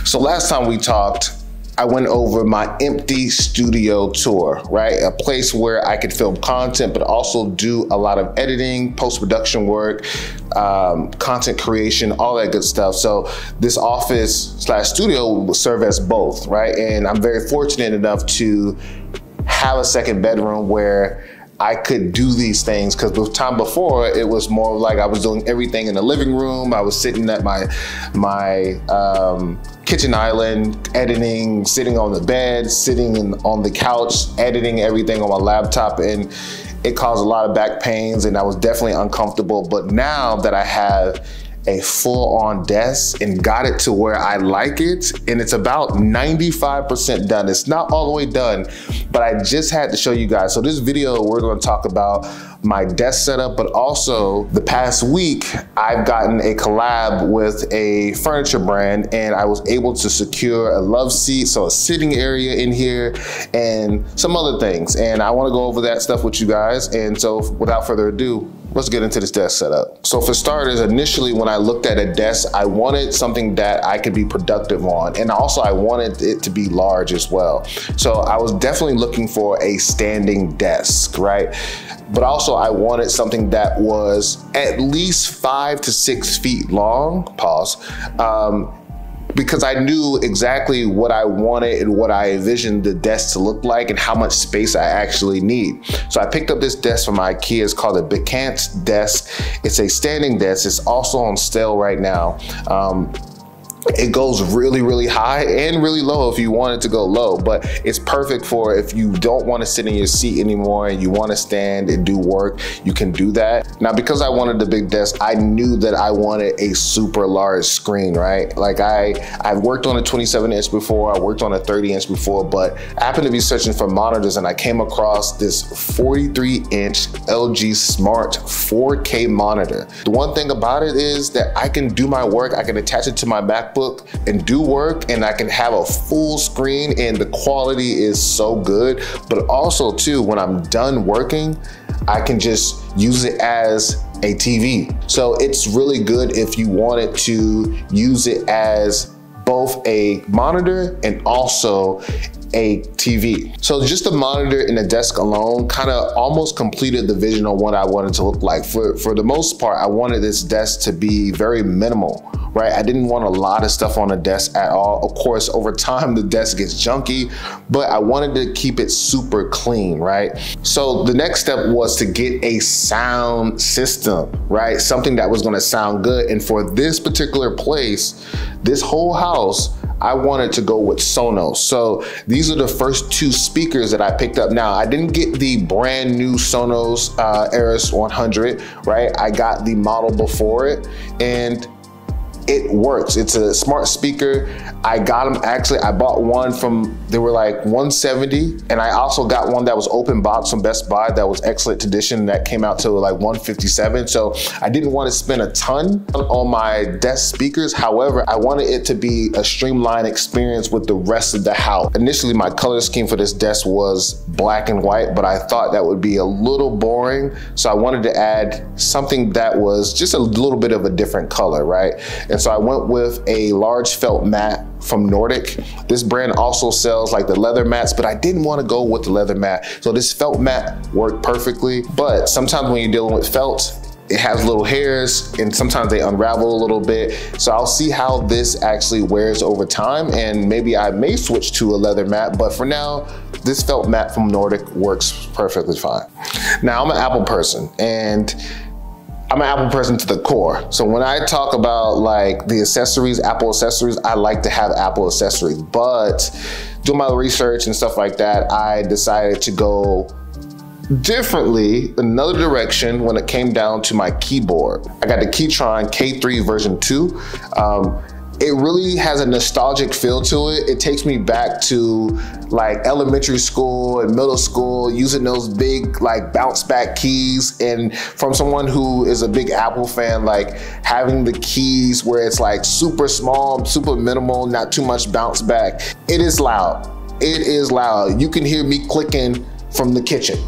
So last time we talked, I went over my empty studio tour, right? A place where I could film content, but also do a lot of editing, post-production work, content creation, all that good stuff. So this office/studio will serve as both, right? And I'm very fortunate enough to have a second bedroom where I could do these things, because the time before it was more like I was doing everything in the living room. I was sitting at my kitchen island, editing, sitting on the bed, sitting on the couch, editing everything on my laptop, and it caused a lot of back pains and I was definitely uncomfortable. But now that I have a full-on desk and got it to where I like it, and it's about 95% done. It's not all the way done, but I just had to show you guys. So this video, we're gonna talk about my desk setup, but also the past week, I've gotten a collab with a furniture brand and I was able to secure a love seat, so a sitting area in here and some other things. And I wanna go over that stuff with you guys. And so without further ado, let's get into this desk setup. So for starters, initially when I looked at a desk, I wanted something that I could be productive on. And also I wanted it to be large as well. So I was definitely looking for a standing desk, right? But also I wanted something that was at least 5 to 6 feet long, pause, because I knew exactly what I wanted and what I envisioned the desk to look like and how much space I actually need. So I picked up this desk from IKEA. It's called a Bekant desk. It's a standing desk. It's also on sale right now. It goes really, really high and really low if you want it to go low, but it's perfect for if you don't want to sit in your seat anymore and you want to stand and do work, you can do that. Now, because I wanted the big desk, I knew that I wanted a super large screen, right? Like I've worked on a 27-inch before, I worked on a 30-inch before, but I happened to be searching for monitors and I came across this 43-inch LG Smart 4K monitor. The one thing about it is that I can do my work, I can attach it to my MacBook and do work, and I can have a full screen and the quality is so good. But also too, when I'm done working, I can just use it as a TV. So it's really good if you wanted to use it as both a monitor and also a TV. So just the monitor and the desk alone kind of almost completed the vision of what I wanted to look like. For the most part, I wanted this desk to be very minimal, right? I didn't want a lot of stuff on the desk at all. Of course, over time, the desk gets junky, but I wanted to keep it super clean, right? So the next step was to get a sound system, right? Something that was gonna sound good. And for this particular place, this whole house, I wanted to go with Sonos. So these are the first 2 speakers that I picked up. Now, I didn't get the brand new Sonos Eris 100, right? I got the model before it, and it works. It's a smart speaker. I got them, actually, I bought one from, they were like $170, and I also got one that was open box from Best Buy that was excellent condition that came out to like $157. So I didn't want to spend a ton on my desk speakers. However, I wanted it to be a streamlined experience with the rest of the house. Initially, my color scheme for this desk was black and white, but I thought that would be a little boring. So I wanted to add something that was just a little bit of a different color, right? And so I went with a large felt mat from Nordic. This brand also sells like the leather mats, but I didn't want to go with the leather mat. So this felt mat worked perfectly. But sometimes when you're dealing with felt, it has little hairs and sometimes they unravel a little bit. So I'll see how this actually wears over time, and maybe I may switch to a leather mat, but for now, this felt mat from Nordic works perfectly fine. Now, I'm an Apple person, and I'm an Apple person to the core. So when I talk about like the accessories, Apple accessories, I like to have Apple accessories. But doing my research and stuff like that, I decided to go differently, another direction when it came down to my keyboard. I got the Keytron K3 version 2. It really has a nostalgic feel to it. It takes me back to like elementary school and middle school, using those big like bounce back keys. And from someone who is a big Apple fan, like having the keys where it's like super small, super minimal, not too much bounce back. It is loud. It is loud. You can hear me clicking from the kitchen.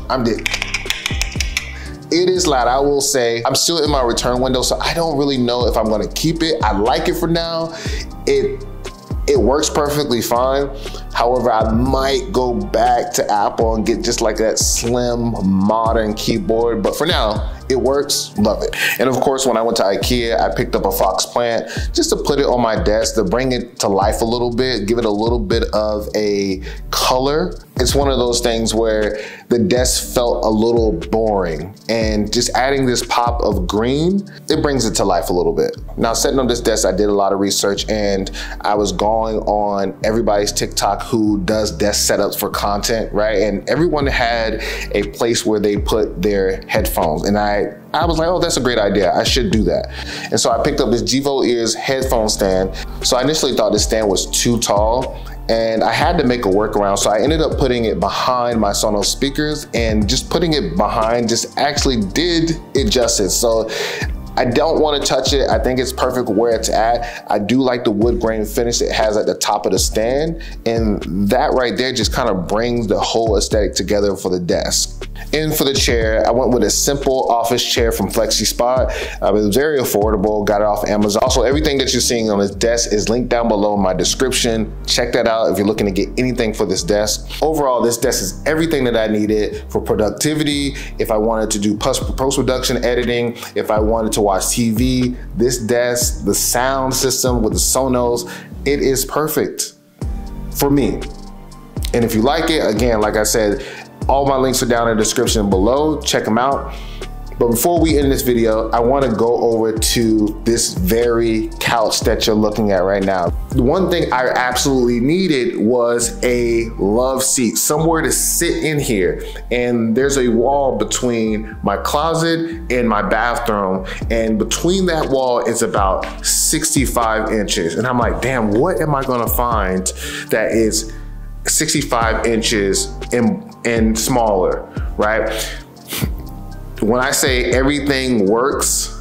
It is loud, I will say. I'm still in my return window, so I don't really know if I'm gonna keep it. I like it for now. It works perfectly fine. However, I might go back to Apple and get just like that slim, modern keyboard. But for now, it works, love it. And of course, when I went to IKEA, I picked up a fox plant just to put it on my desk to bring it to life a little bit, give it a little bit of a color. It's one of those things where the desk felt a little boring, and just adding this pop of green, it brings it to life a little bit. Now, setting up this desk, I did a lot of research, and I was going on everybody's TikTok who does desk setups for content, right? And everyone had a place where they put their headphones, and I was like, oh, that's a great idea. I should do that. And so I picked up this Gevo Ears headphone stand. So I initially thought this stand was too tall, and I had to make a workaround. So I ended up putting it behind my Sonos speakers, and just putting it behind just actually did it justice. So I don't want to touch it. I think it's perfect where it's at. I do like the wood grain finish it has at the top of the stand, and that right there just kind of brings the whole aesthetic together for the desk. And for the chair, I went with a simple office chair from FlexiSpot. It was very affordable, got it off Amazon. Also, everything that you're seeing on this desk is linked down below in my description. Check that out if you're looking to get anything for this desk. Overall, this desk is everything that I needed for productivity. If I wanted to do post-production editing, if I wanted to watch TV, this desk, the sound system with the Sonos, it is perfect for me. And if you like it, again, like I said, all my links are down in the description below. Check them out. But before we end this video, I want to go over to this very couch that you're looking at right now. The one thing I absolutely needed was a love seat, somewhere to sit in here. And there's a wall between my closet and my bathroom. And between that wall is about 65 inches. And I'm like, damn, what am I gonna find that is 65 inches and smaller, right? When I say everything works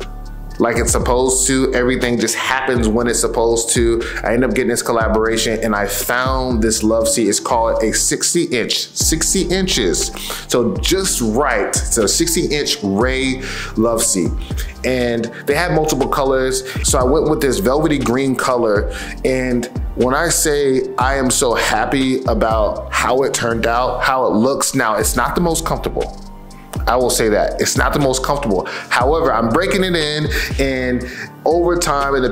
like it's supposed to, everything just happens when it's supposed to, I end up getting this collaboration, and I found this love seat. It's called a 60 inches. So just right, it's a 60-inch Ray love seat. And they have multiple colors. So I went with this velvety green color. And when I say I am so happy about how it turned out, how it looks now, it's not the most comfortable. I will say that. It's not the most comfortable. However, I'm breaking it in, and over time in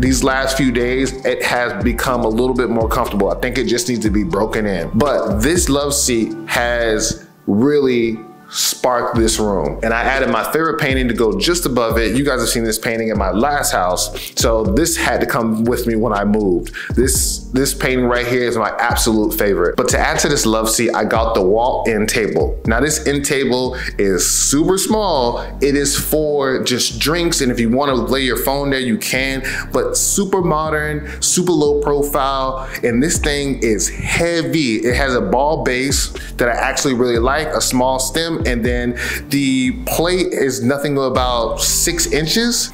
these last few days, it has become a little bit more comfortable. I think it just needs to be broken in. But this love seat has really sparked this room. And I added my favorite painting to go just above it. You guys have seen this painting in my last house. So this had to come with me when I moved. This painting right here is my absolute favorite. But to add to this love seat, I got the wall end table. Now this end table is super small. It is for just drinks, and if you want to lay your phone there, you can, but super modern, super low profile. And this thing is heavy. It has a ball base that I actually really like, a small stem, and then the plate is nothing about 6 inches.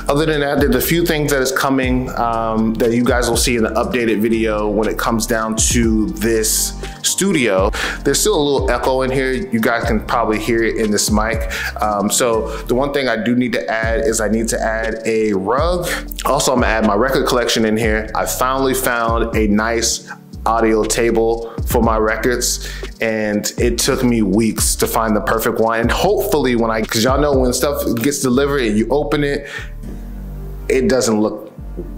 Other than that, there's a few things that is coming that you guys will see in the updated video when it comes down to this studio. There's still a little echo in here. You guys can probably hear it in this mic. So the one thing I do need to add is I need to add a rug. Also, I'm gonna add my record collection in here. I finally found a nice audio table for my records, and it took me weeks to find the perfect one. And hopefully because y'all know when stuff gets delivered and you open it, it doesn't look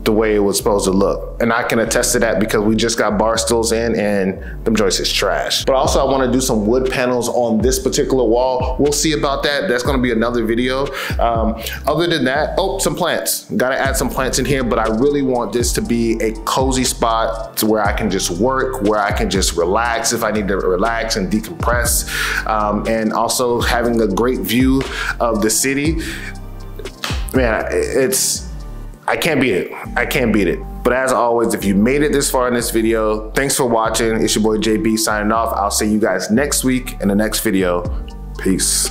the way it was supposed to look. And I can attest to that because we just got bar stools in, and them joints is trash. But also I wanna do some wood panels on this particular wall. We'll see about that. That's gonna be another video. Other than that, oh, some plants. Gotta add some plants in here, but I really want this to be a cozy spot to where I can just work, where I can just relax if I need to relax and decompress. And also having a great view of the city. Man, I can't beat it. I can't beat it. But as always, if you made it this far in this video, thanks for watching. It's your boy JB signing off. I'll see you guys next week in the next video. Peace.